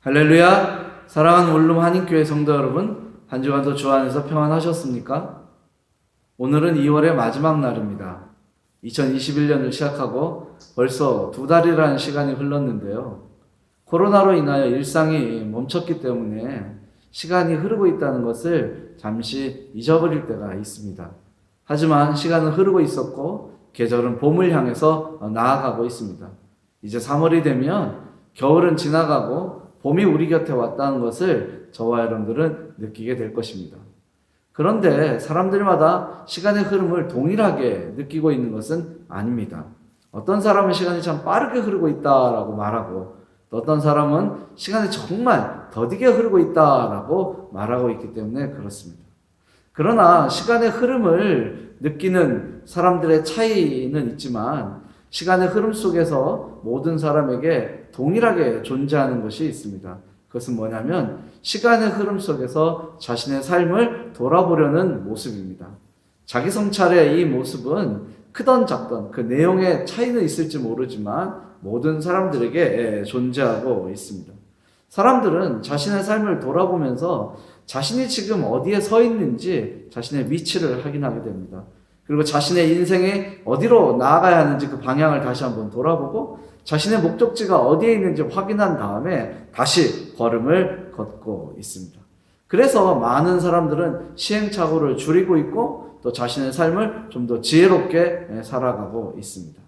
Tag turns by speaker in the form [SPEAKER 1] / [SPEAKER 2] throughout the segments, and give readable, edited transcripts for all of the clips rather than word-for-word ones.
[SPEAKER 1] 할렐루야! 사랑하는 울름 한인교회 성도 여러분, 한 주간도 주 안에서 평안하셨습니까? 오늘은 2월의 마지막 날입니다. 2021년을 시작하고 벌써 2달이라는 시간이 흘렀는데요. 코로나로 인하여 일상이 멈췄기 때문에 시간이 흐르고 있다는 것을 잠시 잊어버릴 때가 있습니다. 하지만 시간은 흐르고 있었고 계절은 봄을 향해서 나아가고 있습니다. 이제 3월이 되면 겨울은 지나가고 봄이 우리 곁에 왔다는 것을 저와 여러분들은 느끼게 될 것입니다. 그런데 사람들마다 시간의 흐름을 동일하게 느끼고 있는 것은 아닙니다. 어떤 사람은 시간이 참 빠르게 흐르고 있다라고 말하고, 또 어떤 사람은 시간이 정말 더디게 흐르고 있다라고 말하고 있기 때문에 그렇습니다. 그러나 시간의 흐름을 느끼는 사람들의 차이는 있지만 시간의 흐름 속에서 모든 사람에게 동일하게 존재하는 것이 있습니다. 그것은 뭐냐면 시간의 흐름 속에서 자신의 삶을 돌아보려는 모습입니다. 자기 성찰의 이 모습은 크던 작던 그 내용의 차이는 있을지 모르지만 모든 사람들에게 존재하고 있습니다. 사람들은 자신의 삶을 돌아보면서 자신이 지금 어디에 서 있는지 자신의 위치를 확인하게 됩니다. 그리고 자신의 인생에 어디로 나아가야 하는지 그 방향을 다시 한번 돌아보고 자신의 목적지가 어디에 있는지 확인한 다음에 다시 걸음을 걷고 있습니다. 그래서 많은 사람들은 시행착오를 줄이고 있고 또 자신의 삶을 좀 더 지혜롭게 살아가고 있습니다.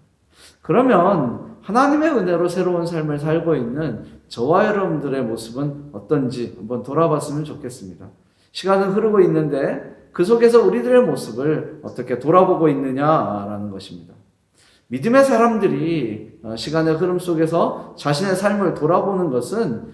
[SPEAKER 1] 그러면 하나님의 은혜로 새로운 삶을 살고 있는 저와 여러분들의 모습은 어떤지 한번 돌아봤으면 좋겠습니다. 시간은 흐르고 있는데 그 속에서 우리들의 모습을 어떻게 돌아보고 있느냐라는 것입니다. 믿음의 사람들이 시간의 흐름 속에서 자신의 삶을 돌아보는 것은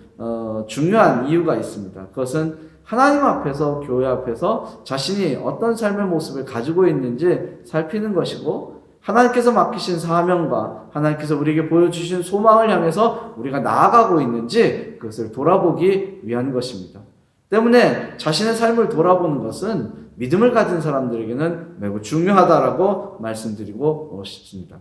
[SPEAKER 1] 중요한 이유가 있습니다. 그것은 하나님 앞에서, 교회 앞에서 자신이 어떤 삶의 모습을 가지고 있는지 살피는 것이고, 하나님께서 맡기신 사명과 하나님께서 우리에게 보여주신 소망을 향해서 우리가 나아가고 있는지 그것을 돌아보기 위한 것입니다. 때문에 자신의 삶을 돌아보는 것은 믿음을 가진 사람들에게는 매우 중요하다라고 말씀드리고 싶습니다.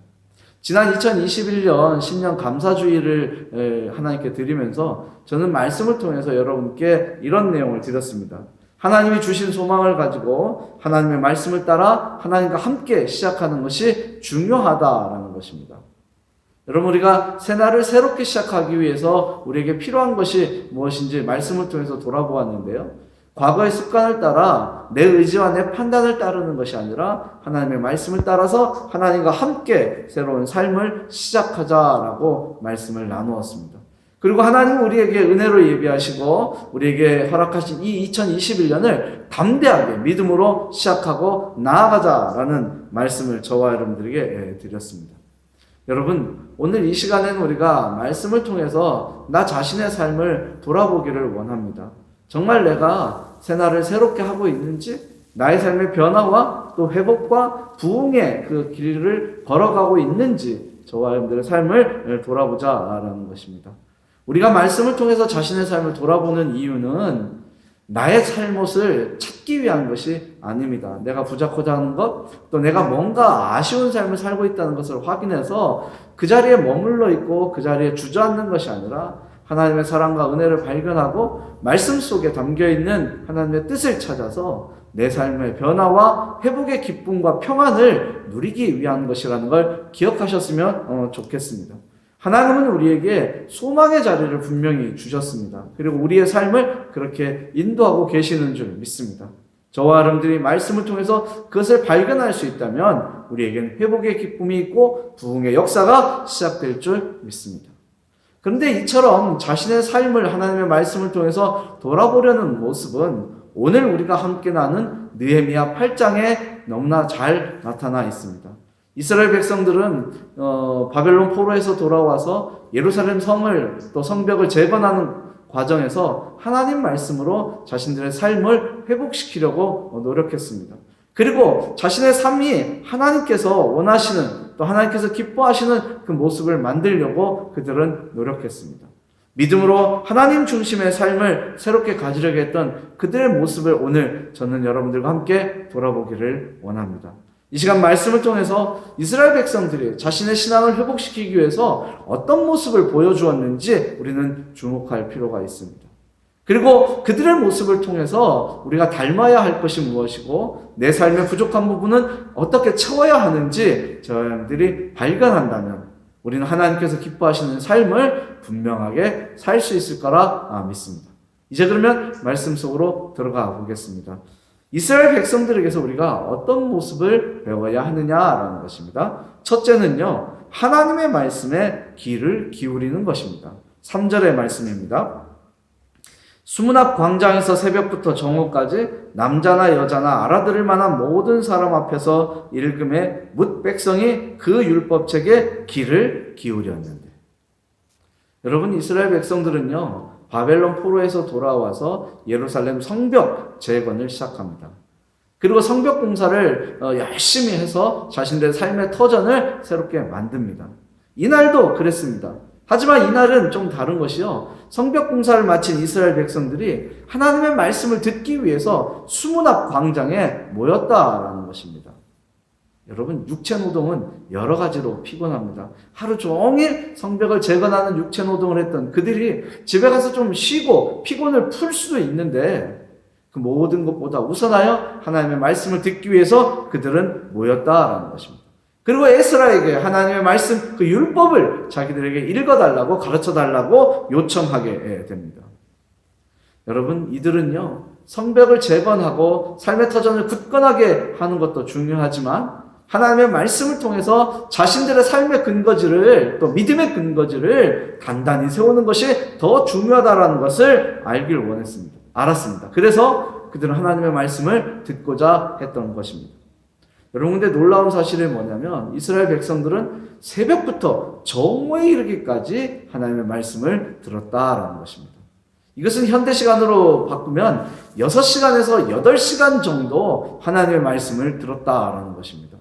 [SPEAKER 1] 지난 2021년 신년 감사주의를 하나님께 드리면서 저는 말씀을 통해서 여러분께 이런 내용을 드렸습니다. 하나님이 주신 소망을 가지고 하나님의 말씀을 따라 하나님과 함께 시작하는 것이 중요하다라는 것입니다. 여러분, 우리가 새날을 새롭게 시작하기 위해서 우리에게 필요한 것이 무엇인지 말씀을 통해서 돌아보았는데요. 과거의 습관을 따라 내 의지와 내 판단을 따르는 것이 아니라 하나님의 말씀을 따라서 하나님과 함께 새로운 삶을 시작하자라고 말씀을 나누었습니다. 그리고 하나님은 우리에게 은혜로 예비하시고 우리에게 허락하신 이 2021년을 담대하게 믿음으로 시작하고 나아가자라는 말씀을 저와 여러분들에게 드렸습니다. 여러분, 오늘 이 시간에는 우리가 말씀을 통해서 나 자신의 삶을 돌아보기를 원합니다. 정말 내가 새날을 새롭게 하고 있는지, 나의 삶의 변화와 또 회복과 부흥의 그 길을 걸어가고 있는지 저와 여러분들의 삶을 돌아보자라는 것입니다. 우리가 말씀을 통해서 자신의 삶을 돌아보는 이유는 나의 잘못을 찾기 위한 것이 아닙니다. 내가 부족하다 하는 것, 또 내가 뭔가 아쉬운 삶을 살고 있다는 것을 확인해서 그 자리에 머물러 있고 그 자리에 주저앉는 것이 아니라 하나님의 사랑과 은혜를 발견하고 말씀 속에 담겨있는 하나님의 뜻을 찾아서 내 삶의 변화와 회복의 기쁨과 평안을 누리기 위한 것이라는 걸 기억하셨으면 좋겠습니다. 하나님은 우리에게 소망의 자리를 분명히 주셨습니다. 그리고 우리의 삶을 그렇게 인도하고 계시는 줄 믿습니다. 저와 여러분들이 말씀을 통해서 그것을 발견할 수 있다면 우리에게는 회복의 기쁨이 있고 부흥의 역사가 시작될 줄 믿습니다. 그런데 이처럼 자신의 삶을 하나님의 말씀을 통해서 돌아보려는 모습은 오늘 우리가 함께 나눈 느헤미야 8장에 너무나 잘 나타나 있습니다. 이스라엘 백성들은 바벨론 포로에서 돌아와서 예루살렘 성을 또 성벽을 재건하는 과정에서 하나님 말씀으로 자신들의 삶을 회복시키려고 노력했습니다. 그리고 자신의 삶이 하나님께서 원하시는 또 하나님께서 기뻐하시는 그 모습을 만들려고 그들은 노력했습니다. 믿음으로 하나님 중심의 삶을 새롭게 가지려고 했던 그들의 모습을 오늘 저는 여러분들과 함께 돌아보기를 원합니다. 이 시간 말씀을 통해서 이스라엘 백성들이 자신의 신앙을 회복시키기 위해서 어떤 모습을 보여주었는지 우리는 주목할 필요가 있습니다. 그리고 그들의 모습을 통해서 우리가 닮아야 할 것이 무엇이고 내 삶의 부족한 부분은 어떻게 채워야 하는지 저희들이 발견한다면 우리는 하나님께서 기뻐하시는 삶을 분명하게 살 수 있을 거라 믿습니다. 이제 그러면 말씀 속으로 들어가 보겠습니다. 이스라엘 백성들에게서 우리가 어떤 모습을 배워야 하느냐라는 것입니다. 첫째는요, 하나님의 말씀에 귀를 기울이는 것입니다. 3절의 말씀입니다. 수문 앞 광장에서 새벽부터 정오까지 남자나 여자나 알아들을 만한 모든 사람 앞에서 읽음에 뭇 백성이 그 율법책에 귀를 기울였는데. 여러분, 이스라엘 백성들은요, 바벨론 포로에서 돌아와서 예루살렘 성벽 재건을 시작합니다. 그리고 성벽 공사를 열심히 해서 자신들의 삶의 터전을 새롭게 만듭니다. 이날도 그랬습니다. 하지만 이날은 좀 다른 것이요. 성벽 공사를 마친 이스라엘 백성들이 하나님의 말씀을 듣기 위해서 수문 앞 광장에 모였다라는 것입니다. 여러분, 육체 노동은 여러 가지로 피곤합니다. 하루 종일 성벽을 재건하는 육체 노동을 했던 그들이 집에 가서 좀 쉬고 피곤을 풀 수도 있는데 그 모든 것보다 우선하여 하나님의 말씀을 듣기 위해서 그들은 모였다라는 것입니다. 그리고 에스라에게 하나님의 말씀, 그 율법을 자기들에게 읽어달라고 가르쳐달라고 요청하게 됩니다. 여러분, 이들은요, 성벽을 재건하고 삶의 터전을 굳건하게 하는 것도 중요하지만 하나님의 말씀을 통해서 자신들의 삶의 근거지를, 또 믿음의 근거지를 단단히 세우는 것이 더 중요하다는 것을 알았습니다. 그래서 그들은 하나님의 말씀을 듣고자 했던 것입니다. 여러분, 근데 놀라운 사실이 뭐냐면 이스라엘 백성들은 새벽부터 정오에 이르기까지 하나님의 말씀을 들었다라는 것입니다. 이것은 현대 시간으로 바꾸면 6시간에서 8시간 정도 하나님의 말씀을 들었다라는 것입니다.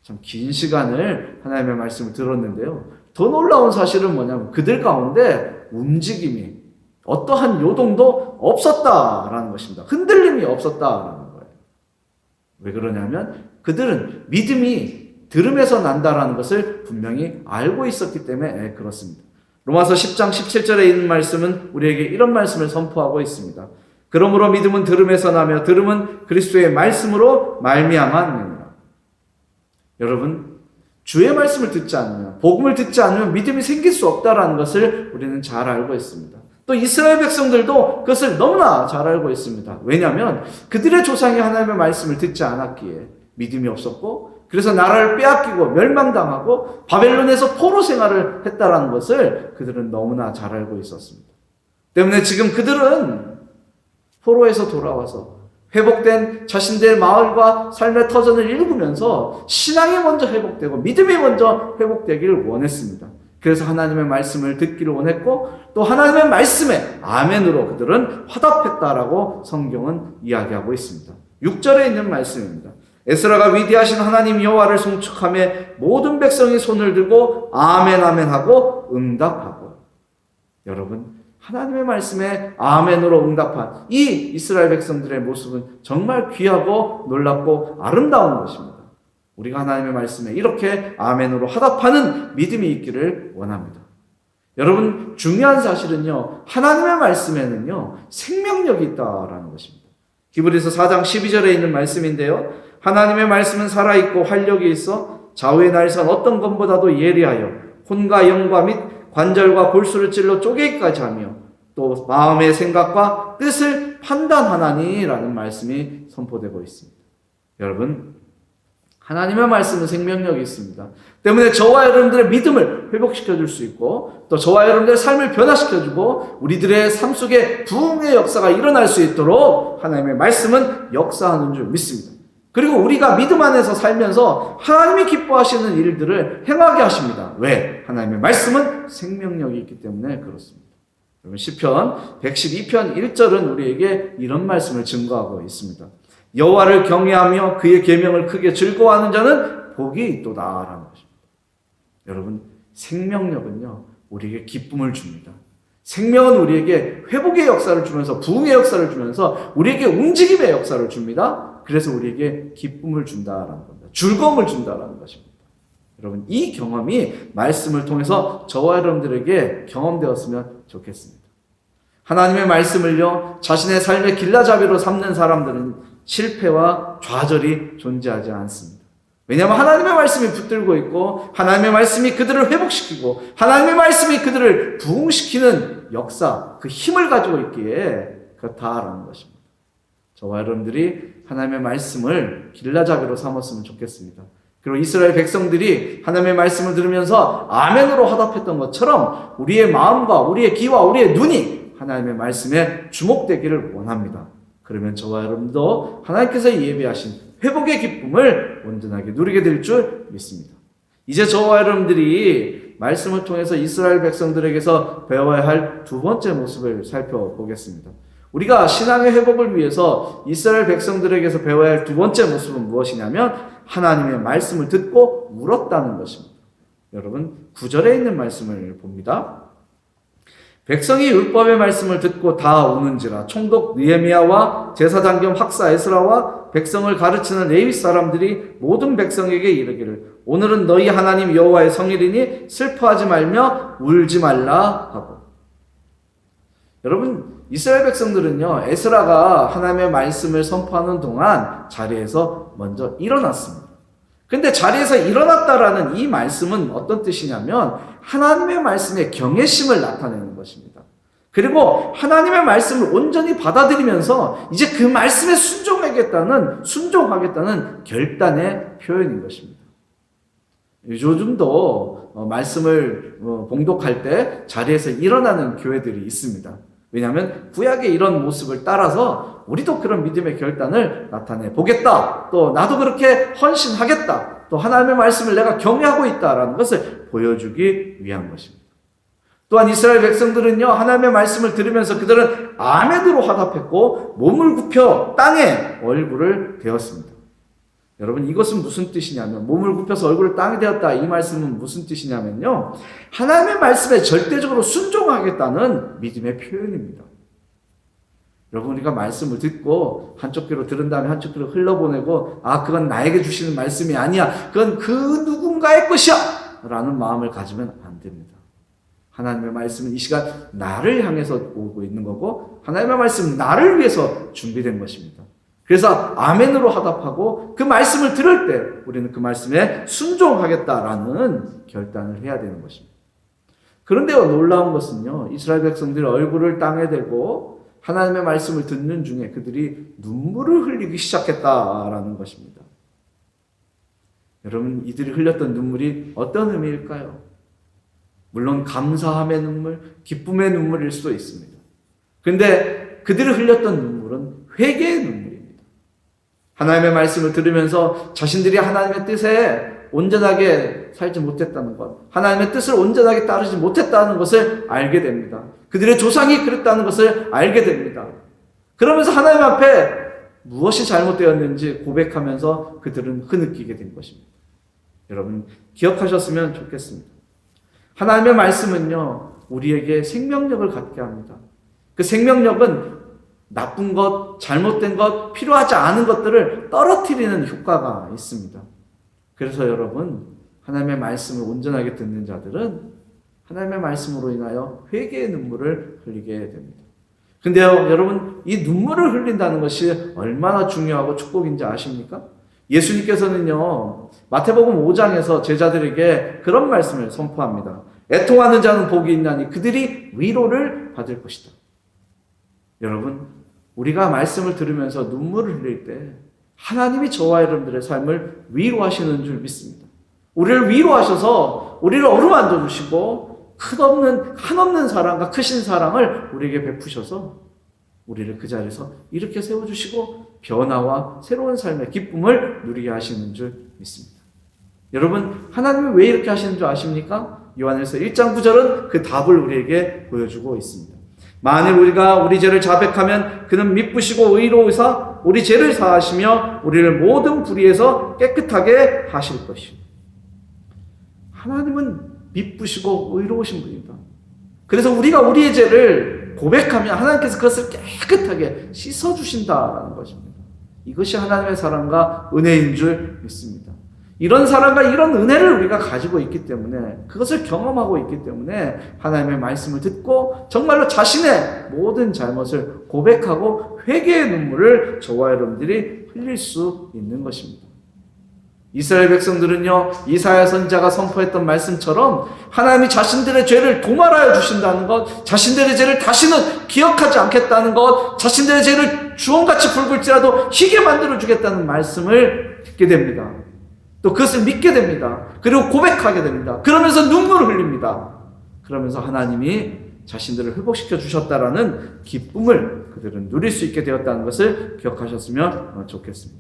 [SPEAKER 1] 참 긴 시간을 하나님의 말씀을 들었는데요. 더 놀라운 사실은 뭐냐면 그들 가운데 움직임이, 어떠한 요동도 없었다라는 것입니다. 흔들림이 없었다라는 거예요. 왜 그러냐면 그들은 믿음이 들음에서 난다라는 것을 분명히 알고 있었기 때문에 그렇습니다. 로마서 10장 17절에 있는 말씀은 우리에게 이런 말씀을 선포하고 있습니다. 그러므로 믿음은 들음에서 나며 들음은 그리스도의 말씀으로 말미암았느니라. 여러분, 주의 말씀을 듣지 않으면, 복음을 듣지 않으면 믿음이 생길 수 없다라는 것을 우리는 잘 알고 있습니다. 또 이스라엘 백성들도 그것을 너무나 잘 알고 있습니다. 왜냐하면 그들의 조상이 하나님의 말씀을 듣지 않았기에 믿음이 없었고, 그래서 나라를 빼앗기고 멸망당하고 바벨론에서 포로 생활을 했다라는 것을 그들은 너무나 잘 알고 있었습니다. 때문에 지금 그들은 포로에서 돌아와서 회복된 자신들의 마을과 삶의 터전을 읽으면서 신앙이 먼저 회복되고 믿음이 먼저 회복되기를 원했습니다. 그래서 하나님의 말씀을 듣기를 원했고 또 하나님의 말씀에 아멘으로 그들은 화답했다라고 성경은 이야기하고 있습니다. 6절에 있는 말씀입니다. 에스라가 위대하신 하나님 여호와를 송축하며 모든 백성이 손을 들고 아멘 아멘 하고 응답하고. 여러분, 하나님의 말씀에 아멘으로 응답한 이 이스라엘 백성들의 모습은 정말 귀하고 놀랍고 아름다운 것입니다. 우리가 하나님의 말씀에 이렇게 아멘으로 화답하는 믿음이 있기를 원합니다. 여러분, 중요한 사실은요, 하나님의 말씀에는요 생명력이 있다라는 것입니다. 히브리서 4장 12절에 있는 말씀인데요, 하나님의 말씀은 살아있고 활력이 있어 좌우의 날선 어떤 것보다도 예리하여 혼과 영과 및 관절과 골수를 찔러 쪼개기까지 하며 또 마음의 생각과 뜻을 판단하나니라는 말씀이 선포되고 있습니다. 여러분, 하나님의 말씀은 생명력이 있습니다. 때문에 저와 여러분들의 믿음을 회복시켜줄 수 있고 또 저와 여러분들의 삶을 변화시켜주고 우리들의 삶 속에 부흥의 역사가 일어날 수 있도록 하나님의 말씀은 역사하는 줄 믿습니다. 그리고 우리가 믿음 안에서 살면서 하나님이 기뻐하시는 일들을 행하게 하십니다. 왜? 하나님의 말씀은 생명력이 있기 때문에 그렇습니다. 여러분, 시편 112편 1절은 우리에게 이런 말씀을 증거하고 있습니다. 여호와를 경외하며 그의 계명을 크게 즐거워하는 자는 복이 있도다라는 것입니다. 여러분, 생명력은요 우리에게 기쁨을 줍니다. 생명은 우리에게 회복의 역사를 주면서 부흥의 역사를 주면서 우리에게 움직임의 역사를 줍니다. 그래서 우리에게 기쁨을 준다라는 겁니다. 즐거움을 준다라는 것입니다. 여러분, 이 경험이 말씀을 통해서 저와 여러분들에게 경험되었으면 좋겠습니다. 하나님의 말씀을요, 자신의 삶의 길라잡이로 삼는 사람들은 실패와 좌절이 존재하지 않습니다. 왜냐하면 하나님의 말씀이 붙들고 있고 하나님의 말씀이 그들을 회복시키고 하나님의 말씀이 그들을 부흥시키는 역사, 그 힘을 가지고 있기에 그렇다라는 것입니다. 저와 여러분들이 하나님의 말씀을 길라잡이로 삼았으면 좋겠습니다. 그리고 이스라엘 백성들이 하나님의 말씀을 들으면서 아멘으로 화답했던 것처럼 우리의 마음과 우리의 귀와 우리의 눈이 하나님의 말씀에 주목되기를 원합니다. 그러면 저와 여러분도 하나님께서 예비하신 회복의 기쁨을 온전하게 누리게 될 줄 믿습니다. 이제 저와 여러분들이 말씀을 통해서 이스라엘 백성들에게서 배워야 할 두 번째 모습을 살펴보겠습니다. 우리가 신앙의 회복을 위해서 이스라엘 백성들에게서 배워야 할 두 번째 모습은 무엇이냐면 하나님의 말씀을 듣고 울었다는 것입니다. 여러분, 9절에 있는 말씀을 봅니다. 백성이 율법의 말씀을 듣고 다 우는지라 총독 느헤미야와 제사장 겸 학사 에스라와 백성을 가르치는 레위 사람들이 모든 백성에게 이르기를 오늘은 너희 하나님 여호와의 성일이니 슬퍼하지 말며 울지 말라 하고. 여러분, 이스라엘 백성들은요, 에스라가 하나님의 말씀을 선포하는 동안 자리에서 먼저 일어났습니다. 근데 자리에서 일어났다라는 이 말씀은 어떤 뜻이냐면 하나님의 말씀에 경외심을 나타내는 것입니다. 그리고 하나님의 말씀을 온전히 받아들이면서 이제 그 말씀에 순종하겠다는 결단의 표현인 것입니다. 요즘도 말씀을 봉독할 때 자리에서 일어나는 교회들이 있습니다. 왜냐하면 구약의 이런 모습을 따라서 우리도 그런 믿음의 결단을 나타내 보겠다. 또 나도 그렇게 헌신하겠다. 또 하나님의 말씀을 내가 경외하고 있다라는 것을 보여주기 위한 것입니다. 또한 이스라엘 백성들은요, 하나님의 말씀을 들으면서 그들은 아멘으로 화답했고 몸을 굽혀 땅에 얼굴을 대었습니다. 여러분, 이것은 무슨 뜻이냐면, 몸을 굽혀서 얼굴을 땅에 대었다, 이 말씀은 무슨 뜻이냐면요, 하나님의 말씀에 절대적으로 순종하겠다는 믿음의 표현입니다. 여러분, 우리가 말씀을 듣고 한쪽 귀로 들은 다음에 한쪽 귀로 흘러보내고 그건 나에게 주시는 말씀이 아니야, 그건 그 누군가의 것이야 라는 마음을 가지면 안 됩니다. 하나님의 말씀은 이 시간 나를 향해서 오고 있는 거고 하나님의 말씀은 나를 위해서 준비된 것입니다. 그래서 아멘으로 화답하고 그 말씀을 들을 때 우리는 그 말씀에 순종하겠다라는 결단을 해야 되는 것입니다. 그런데 놀라운 것은요, 이스라엘 백성들이 얼굴을 땅에 대고 하나님의 말씀을 듣는 중에 그들이 눈물을 흘리기 시작했다라는 것입니다. 여러분, 이들이 흘렸던 눈물이 어떤 의미일까요? 물론 감사함의 눈물, 기쁨의 눈물일 수도 있습니다. 그런데 그들이 흘렸던 눈물은 회개의 눈물입니다. 하나님의 말씀을 들으면서 자신들이 하나님의 뜻에 온전하게 살지 못했다는 것, 하나님의 뜻을 온전하게 따르지 못했다는 것을 알게 됩니다. 그들의 조상이 그랬다는 것을 알게 됩니다. 그러면서 하나님 앞에 무엇이 잘못되었는지 고백하면서 그들은 흐느끼게 된 것입니다. 여러분, 기억하셨으면 좋겠습니다. 하나님의 말씀은요, 우리에게 생명력을 갖게 합니다. 그 생명력은 나쁜 것, 잘못된 것, 필요하지 않은 것들을 떨어뜨리는 효과가 있습니다. 그래서 여러분, 하나님의 말씀을 온전하게 듣는 자들은 하나님의 말씀으로 인하여 회개의 눈물을 흘리게 됩니다. 근데요, 여러분, 이 눈물을 흘린다는 것이 얼마나 중요하고 축복인지 아십니까? 예수님께서는요, 마태복음 5장에서 제자들에게 그런 말씀을 선포합니다. 애통하는 자는 복이 있나니 그들이 위로를 받을 것이다. 여러분, 우리가 말씀을 들으면서 눈물을 흘릴 때 하나님이 저와 여러분들의 삶을 위로하시는 줄 믿습니다. 우리를 위로하셔서 우리를 어루만져 주시고 한없는 사랑과 크신 사랑을 우리에게 베푸셔서 우리를 그 자리에서 이렇게 세워주시고 변화와 새로운 삶의 기쁨을 누리게 하시는 줄 믿습니다. 여러분, 하나님이 왜 이렇게 하시는 줄 아십니까? 요한일서 1장 9절은 그 답을 우리에게 보여주고 있습니다. 만일 우리가 우리 죄를 자백하면 그는 미쁘시고 의로우사 우리 죄를 사하시며 우리를 모든 불의에서 깨끗하게 하실 것이요. 하나님은 미쁘시고 의로우신 분입니다. 그래서 우리가 우리의 죄를 고백하면 하나님께서 그것을 깨끗하게 씻어주신다라는 것입니다. 이것이 하나님의 사랑과 은혜인 줄 믿습니다. 이런 사랑과 이런 은혜를 우리가 가지고 있기 때문에, 그것을 경험하고 있기 때문에 하나님의 말씀을 듣고 정말로 자신의 모든 잘못을 고백하고 회개의 눈물을 저와 여러분들이 흘릴 수 있는 것입니다. 이스라엘 백성들은요, 이사야 선지자가 선포했던 말씀처럼 하나님이 자신들의 죄를 도말하여 주신다는 것, 자신들의 죄를 다시는 기억하지 않겠다는 것, 자신들의 죄를 주홍같이 붉을지라도 희게 만들어 주겠다는 말씀을 듣게 됩니다. 또 그것을 믿게 됩니다. 그리고 고백하게 됩니다. 그러면서 눈물을 흘립니다. 그러면서 하나님이 자신들을 회복시켜 주셨다라는 기쁨을 그들은 누릴 수 있게 되었다는 것을 기억하셨으면 좋겠습니다.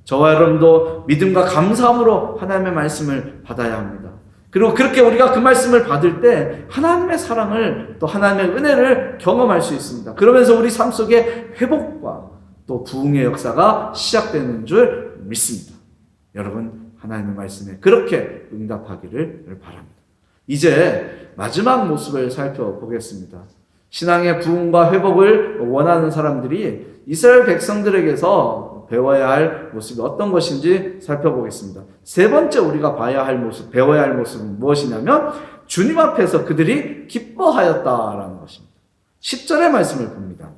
[SPEAKER 1] 저와 여러분도 믿음과 감사함으로 하나님의 말씀을 받아야 합니다. 그리고 그렇게 우리가 그 말씀을 받을 때 하나님의 사랑을, 또 하나님의 은혜를 경험할 수 있습니다. 그러면서 우리 삶 속에 회복과 또 부흥의 역사가 시작되는 줄 믿습니다. 여러분, 하나님의 말씀에 그렇게 응답하기를 바랍니다. 이제 마지막 모습을 살펴보겠습니다. 신앙의 부흥과 회복을 원하는 사람들이 이스라엘 백성들에게서 배워야 할 모습이 어떤 것인지 살펴보겠습니다. 세 번째 우리가 봐야 할 모습, 배워야 할 모습은 무엇이냐면 주님 앞에서 그들이 기뻐하였다라는 것입니다. 10절의 말씀을 봅니다.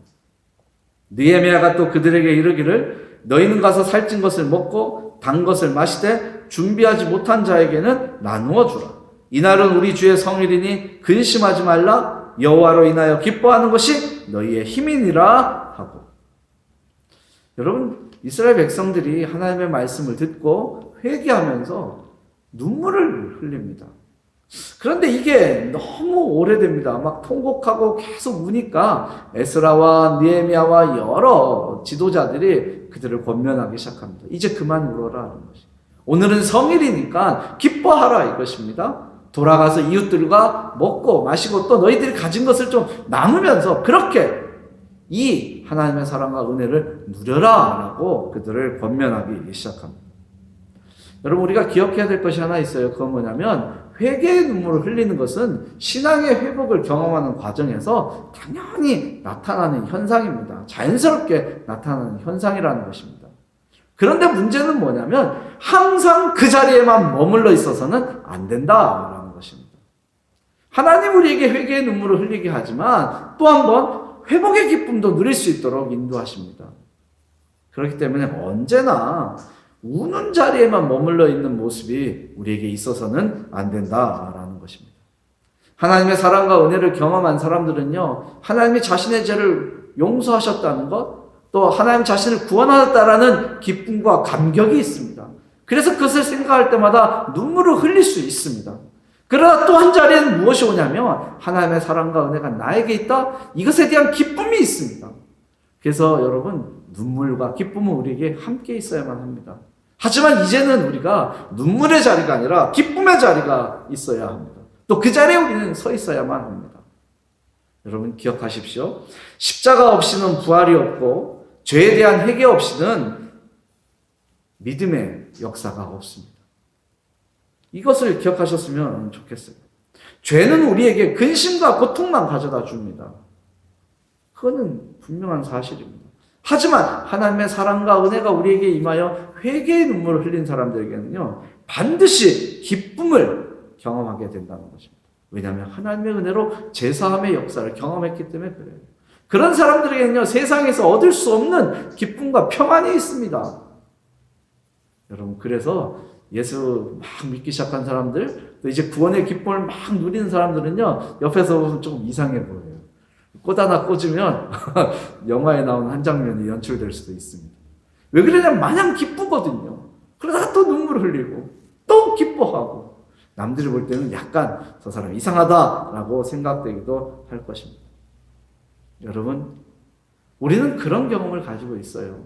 [SPEAKER 1] 느헤미야가 또 그들에게 이르기를 너희는 가서 살찐 것을 먹고 단 것을 마시되 준비하지 못한 자에게는 나누어 주라. 이날은 우리 주의 성일이니 근심하지 말라. 여호와로 인하여 기뻐하는 것이 너희의 힘이니라 하고. 여러분, 이스라엘 백성들이 하나님의 말씀을 듣고 회개하면서 눈물을 흘립니다. 그런데 이게 너무 오래됩니다. 막 통곡하고 계속 우니까 에스라와 느헤미야와 여러 지도자들이 그들을 권면하기 시작합니다. 이제 그만 울어라 하는 것이. 오늘은 성일이니까 기뻐하라 이것입니다. 돌아가서 이웃들과 먹고 마시고 또 너희들이 가진 것을 좀 나누면서 그렇게 이 하나님의 사랑과 은혜를 누려라 라고 그들을 권면하기 시작합니다. 여러분, 우리가 기억해야 될 것이 하나 있어요. 그건 뭐냐면 회개의 눈물을 흘리는 것은 신앙의 회복을 경험하는 과정에서 당연히 나타나는 현상입니다. 자연스럽게 나타나는 현상이라는 것입니다. 그런데 문제는 뭐냐면 항상 그 자리에만 머물러 있어서는 안 된다라는 것입니다. 하나님 우리에게 회개의 눈물을 흘리게 하지만 또 한 번 회복의 기쁨도 누릴 수 있도록 인도하십니다. 그렇기 때문에 언제나 우는 자리에만 머물러 있는 모습이 우리에게 있어서는 안 된다라는 것입니다. 하나님의 사랑과 은혜를 경험한 사람들은요, 하나님이 자신의 죄를 용서하셨다는 것, 또 하나님 자신을 구원하셨다라는 기쁨과 감격이 있습니다. 그래서 그것을 생각할 때마다 눈물을 흘릴 수 있습니다. 그러나 또 한 자리에는 무엇이 오냐면 하나님의 사랑과 은혜가 나에게 있다, 이것에 대한 기쁨이 있습니다. 그래서 여러분, 눈물과 기쁨은 우리에게 함께 있어야만 합니다. 하지만 이제는 우리가 눈물의 자리가 아니라 기쁨의 자리가 있어야 합니다. 또 그 자리에 우리는 서 있어야만 합니다. 여러분 기억하십시오. 십자가 없이는 부활이 없고 죄에 대한 회개 없이는 믿음의 역사가 없습니다. 이것을 기억하셨으면 좋겠어요. 죄는 우리에게 근심과 고통만 가져다 줍니다. 그거는 분명한 사실입니다. 하지만 하나님의 사랑과 은혜가 우리에게 임하여 회개의 눈물을 흘린 사람들에게는요, 반드시 기쁨을 경험하게 된다는 것입니다. 왜냐하면 하나님의 은혜로 제사함의 역사를 경험했기 때문에 그래요. 그런 사람들에게는요, 세상에서 얻을 수 없는 기쁨과 평안이 있습니다. 여러분, 그래서 예수 막 믿기 시작한 사람들, 또 이제 구원의 기쁨을 막 누리는 사람들은요, 옆에서 보면 조금 이상해 보여요. 꽃 하나 꽂으면 영화에 나오는 한 장면이 연출될 수도 있습니다. 왜 그러냐면 마냥 기쁘거든요. 그러다가 또 눈물을 흘리고 또 기뻐하고 남들이 볼 때는 약간 저 사람 이상하다라고 생각되기도 할 것입니다. 여러분, 우리는 그런 경험을 가지고 있어요.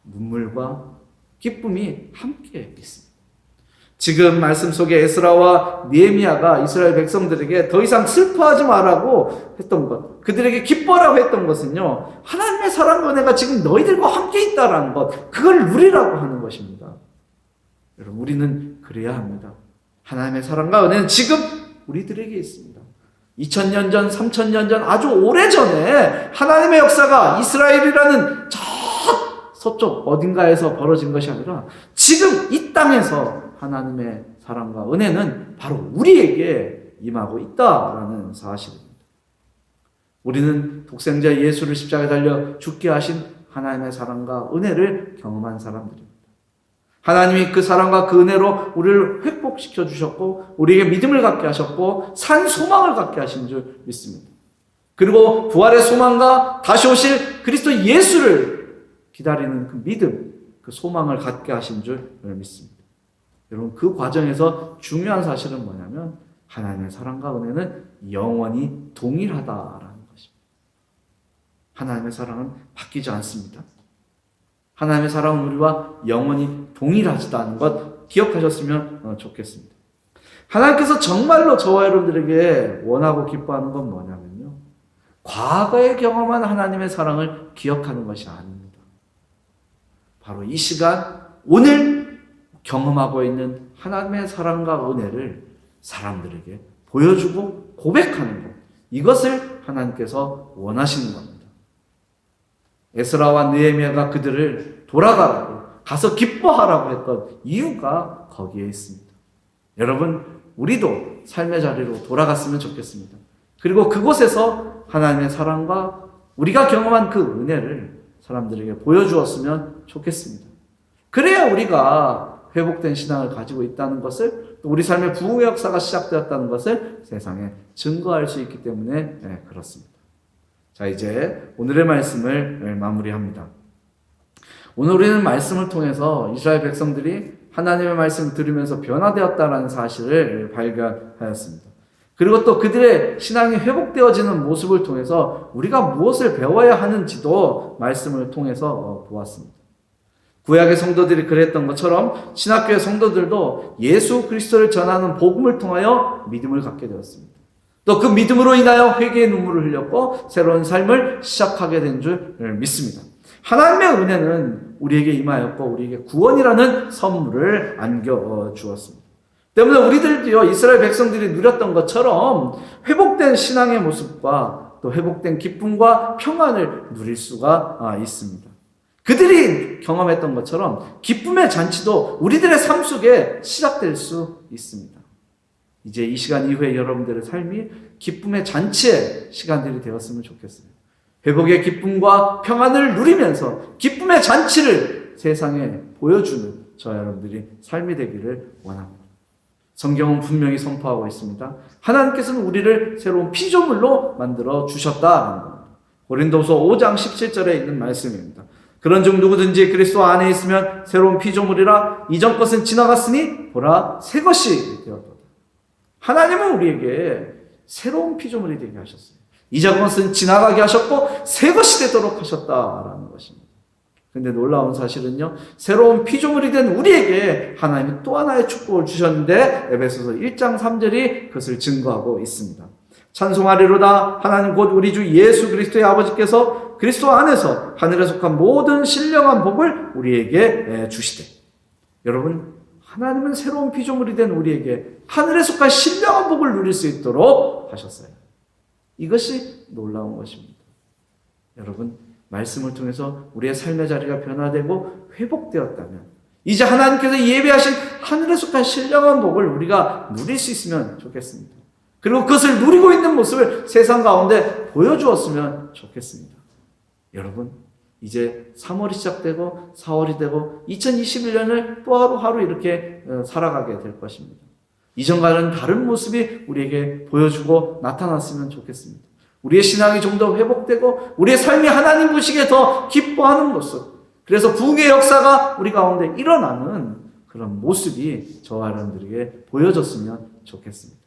[SPEAKER 1] 눈물과 기쁨이 함께 있습니다. 지금 말씀 속에 에스라와 느헤미야가 이스라엘 백성들에게 더 이상 슬퍼하지 말라고 했던 것, 그들에게 기뻐라고 했던 것은요, 하나님의 사랑과 은혜가 지금 너희들과 함께 있다라는 것, 그걸 누리라고 하는 것입니다. 여러분, 우리는 그래야 합니다. 하나님의 사랑과 은혜는 지금 우리들에게 있습니다. 2000년 전, 3000년 전, 아주 오래전에 하나님의 역사가 이스라엘이라는 저 서쪽 어딘가에서 벌어진 것이 아니라 지금 이 땅에서 하나님의 사랑과 은혜는 바로 우리에게 임하고 있다라는 사실입니다. 우리는 독생자 예수를 십자가에 달려 죽게 하신 하나님의 사랑과 은혜를 경험한 사람들입니다. 하나님이 그 사랑과 그 은혜로 우리를 회복시켜 주셨고 우리에게 믿음을 갖게 하셨고 산 소망을 갖게 하신 줄 믿습니다. 그리고 부활의 소망과 다시 오실 그리스도 예수를 기다리는 그 믿음, 그 소망을 갖게 하신 줄 믿습니다. 여러분, 그 과정에서 중요한 사실은 뭐냐면 하나님의 사랑과 은혜는 영원히 동일하다라는 것입니다. 하나님의 사랑은 바뀌지 않습니다. 하나님의 사랑은 우리와 영원히 동일하지다는 것 기억하셨으면 좋겠습니다. 하나님께서 정말로 저와 여러분들에게 원하고 기뻐하는 건 뭐냐면요, 과거에 경험한 하나님의 사랑을 기억하는 것이 아닙니다. 바로 이 시간, 오늘 경험하고 있는 하나님의 사랑과 은혜를 사람들에게 보여주고 고백하는 것, 이것을 하나님께서 원하시는 겁니다. 에스라와 느헤미야가 그들을 돌아가라고, 가서 기뻐하라고 했던 이유가 거기에 있습니다. 여러분, 우리도 삶의 자리로 돌아갔으면 좋겠습니다. 그리고 그곳에서 하나님의 사랑과 우리가 경험한 그 은혜를 사람들에게 보여주었으면 좋겠습니다. 그래야 우리가 회복된 신앙을 가지고 있다는 것을, 또 우리 삶의 부흥의 역사가 시작되었다는 것을 세상에 증거할 수 있기 때문에 그렇습니다. 자, 이제 오늘의 말씀을 마무리합니다. 오늘 우리는 말씀을 통해서 이스라엘 백성들이 하나님의 말씀을 들으면서 변화되었다는 사실을 발견하였습니다. 그리고 또 그들의 신앙이 회복되어지는 모습을 통해서 우리가 무엇을 배워야 하는지도 말씀을 통해서 보았습니다. 구약의 성도들이 그랬던 것처럼 신학교의 성도들도 예수 그리스도를 전하는 복음을 통하여 믿음을 갖게 되었습니다. 또 그 믿음으로 인하여 회개의 눈물을 흘렸고 새로운 삶을 시작하게 된 줄 믿습니다. 하나님의 은혜는 우리에게 임하였고 우리에게 구원이라는 선물을 안겨주었습니다. 때문에 우리들도요, 이스라엘 백성들이 누렸던 것처럼 회복된 신앙의 모습과 또 회복된 기쁨과 평안을 누릴 수가 있습니다. 그들이 경험했던 것처럼 기쁨의 잔치도 우리들의 삶 속에 시작될 수 있습니다. 이제 이 시간 이후에 여러분들의 삶이 기쁨의 잔치의 시간들이 되었으면 좋겠어요. 회복의 기쁨과 평안을 누리면서 기쁨의 잔치를 세상에 보여주는 저와 여러분들이 삶이 되기를 원합니다. 성경은 분명히 선포하고 있습니다. 하나님께서는 우리를 새로운 피조물로 만들어 주셨다는 겁니다. 고린도서 5장 17절에 있는 말씀입니다. 그런즉 누구든지 그리스도 안에 있으면 새로운 피조물이라, 이전 것은 지나갔으니 보라 새 것이 되었다. 하나님은 우리에게 새로운 피조물이 되게 하셨어요. 이전 것은 지나가게 하셨고 새 것이 되도록 하셨다라는 것입니다. 그런데 놀라운 사실은요, 새로운 피조물이 된 우리에게 하나님이 또 하나의 축복을 주셨는데 에베소서 1장 3절이 그것을 증거하고 있습니다. 찬송하리로다 하나님 곧 우리 주 예수 그리스도의 아버지께서 그리스도 안에서 하늘에 속한 모든 신령한 복을 우리에게 주시되. 여러분, 하나님은 새로운 피조물이 된 우리에게 하늘에 속한 신령한 복을 누릴 수 있도록 하셨어요. 이것이 놀라운 것입니다. 여러분, 말씀을 통해서 우리의 삶의 자리가 변화되고 회복되었다면 이제 하나님께서 예배하신 하늘에 속한 신령한 복을 우리가 누릴 수 있으면 좋겠습니다. 그리고 그것을 누리고 있는 모습을 세상 가운데 보여주었으면 좋겠습니다. 여러분, 이제 3월이 시작되고 4월이 되고 2021년을 또 하루하루 이렇게 살아가게 될 것입니다. 이전과는 다른 모습이 우리에게 보여주고 나타났으면 좋겠습니다. 우리의 신앙이 좀 더 회복되고 우리의 삶이 하나님 보시기에 더 기뻐하는 모습, 그래서 부흥의 역사가 우리 가운데 일어나는 그런 모습이 저와 여러분들에게 보여졌으면 좋겠습니다.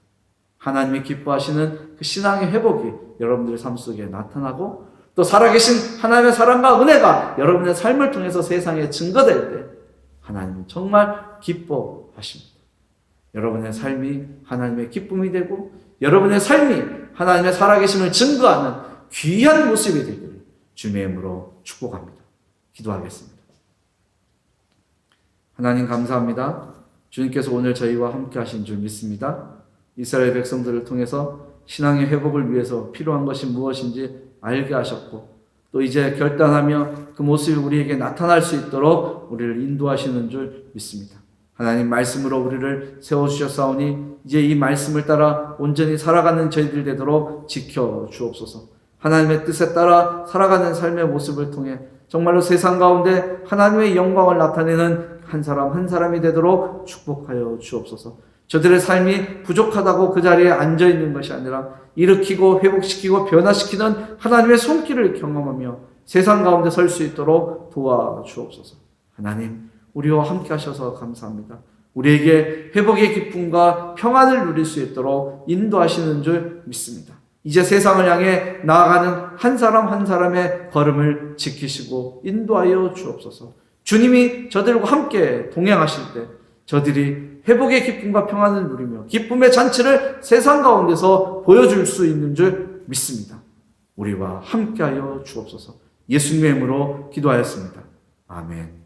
[SPEAKER 1] 하나님이 기뻐하시는 그 신앙의 회복이 여러분들의 삶 속에 나타나고 또 살아계신 하나님의 사랑과 은혜가 여러분의 삶을 통해서 세상에 증거될 때 하나님은 정말 기뻐하십니다. 여러분의 삶이 하나님의 기쁨이 되고 여러분의 삶이 하나님의 살아계심을 증거하는 귀한 모습이 되기를 주님의 이름으로 축복합니다. 기도하겠습니다. 하나님 감사합니다. 주님께서 오늘 저희와 함께 하신 줄 믿습니다. 이스라엘 백성들을 통해서 신앙의 회복을 위해서 필요한 것이 무엇인지 알게 하셨고 또 이제 결단하며 그 모습이 우리에게 나타날 수 있도록 우리를 인도하시는 줄 믿습니다. 하나님 말씀으로 우리를 세워주셨사오니 이제 이 말씀을 따라 온전히 살아가는 저희들 되도록 지켜주옵소서. 하나님의 뜻에 따라 살아가는 삶의 모습을 통해 정말로 세상 가운데 하나님의 영광을 나타내는 한 사람 한 사람이 되도록 축복하여 주옵소서. 저들의 삶이 부족하다고 그 자리에 앉아있는 것이 아니라 일으키고 회복시키고 변화시키는 하나님의 손길을 경험하며 세상 가운데 설 수 있도록 도와주옵소서. 하나님, 우리와 함께 하셔서 감사합니다. 우리에게 회복의 기쁨과 평안을 누릴 수 있도록 인도하시는 줄 믿습니다. 이제 세상을 향해 나아가는 한 사람 한 사람의 걸음을 지키시고 인도하여 주옵소서. 주님이 저들과 함께 동행하실 때 저들이 회복의 기쁨과 평안을 누리며 기쁨의 잔치를 세상 가운데서 보여줄 수 있는 줄 믿습니다. 우리와 함께하여 주옵소서. 예수님의 이름으로 기도하였습니다. 아멘.